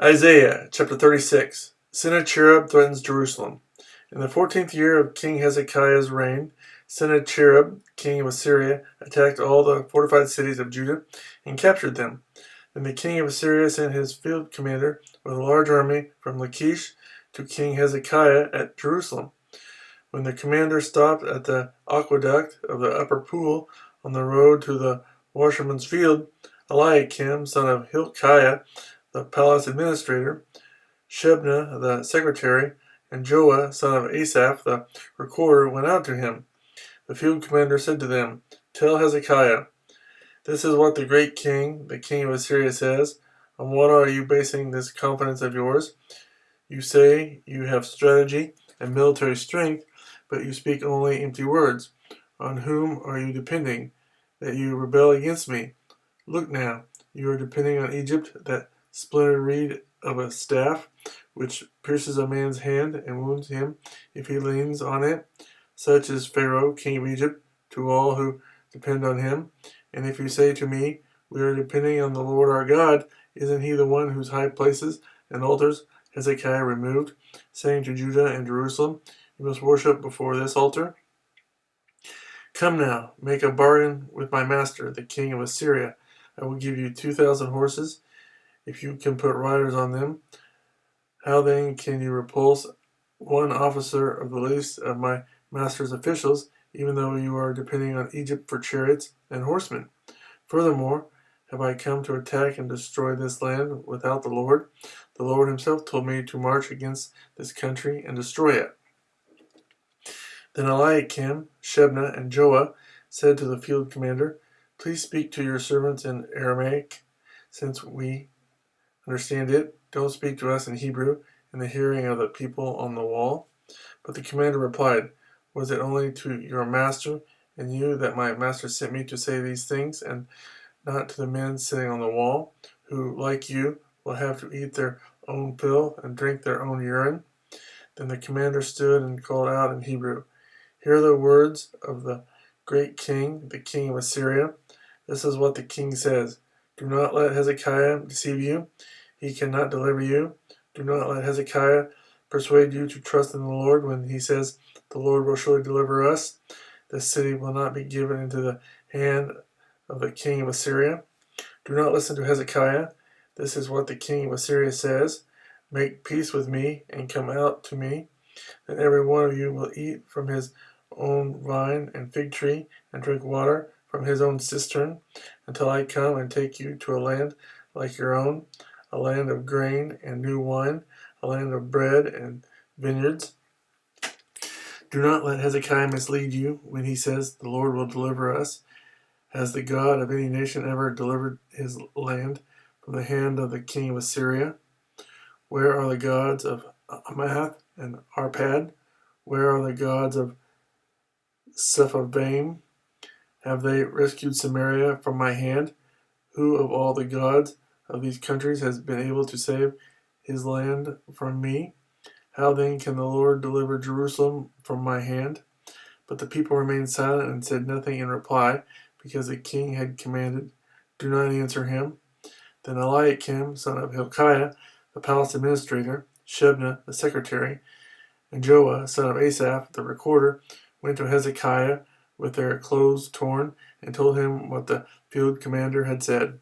Isaiah chapter 36. Sennacherib threatens Jerusalem. In the 14th year of King Hezekiah's reign, Sennacherib, king of Assyria, attacked all the fortified cities of Judah and captured them. Then the king of Assyria sent his field commander with a large army from Lachish to King Hezekiah at Jerusalem. When the commander stopped at the aqueduct of the upper pool on the road to the washerman's field, Eliakim, son of Hilkiah, the palace administrator, Shebna, the secretary, and Joah, son of Asaph, the recorder, went out to him. The field commander said to them, "Tell Hezekiah, this is what the great king, the king of Assyria, says. On what are you basing this confidence of yours? You say you have strategy and military strength, but you speak only empty words. On whom are you depending, that you rebel against me? Look now, you are depending on Egypt, that splintered reed of a staff, which pierces a man's hand and wounds him if he leans on it. Such is Pharaoh, king of Egypt, to all who depend on him. And if you say to me, we are depending on the Lord our God, isn't he the one whose high places and altars Hezekiah removed, saying to Judah and Jerusalem, you must worship before this altar? Come now, make a bargain with my master, the king of Assyria. I will give you 2,000 horses, if you can put riders on them. How then can you repulse one officer of the least of my master's officials, even though you are depending on Egypt for chariots and horsemen? Furthermore, have I come to attack and destroy this land without the Lord? The Lord himself told me to march against this country and destroy it." Then Eliakim, Shebna, and Joah said to the field commander, "Please speak to your servants in Aramaic, since we understand it. Don't speak to us in Hebrew, in the hearing of the people on the wall." But the commander replied, "Was it only to your master and you that my master sent me to say these things, and not to the men sitting on the wall, who, like you, will have to eat their own fill and drink their own urine?" Then the commander stood and called out in Hebrew, "Hear the words of the great king, the king of Assyria. This is what the king says. Do not let Hezekiah deceive you. He cannot deliver you. Do not let Hezekiah persuade you to trust in the Lord when he says, the Lord will surely deliver us. This city will not be given into the hand of the king of Assyria. Do not listen to Hezekiah. This is what the king of Assyria says. Make peace with me and come out to me. Then every one of you will eat from his own vine and fig tree and drink water from his own cistern until I come and take you to a land like your own, a land of grain and new wine, a land of bread and vineyards. Do not let Hezekiah mislead you when he says, the Lord will deliver us. Has the God of any nation ever delivered his land from the hand of the king of Assyria? Where are the gods of Hamath and Arpad? Where are the gods of Sepharvaim? Have they rescued Samaria from my hand? Who of all the gods of these countries has been able to save his land from me? How then can the Lord deliver Jerusalem from my hand?" But the people remained silent and said nothing in reply, because the king had commanded, "Do not answer him." Then Eliakim, son of Hilkiah, the palace administrator, Shebna, the secretary, and Joah, son of Asaph, the recorder, went to Hezekiah with their clothes torn and told him what the field commander had said.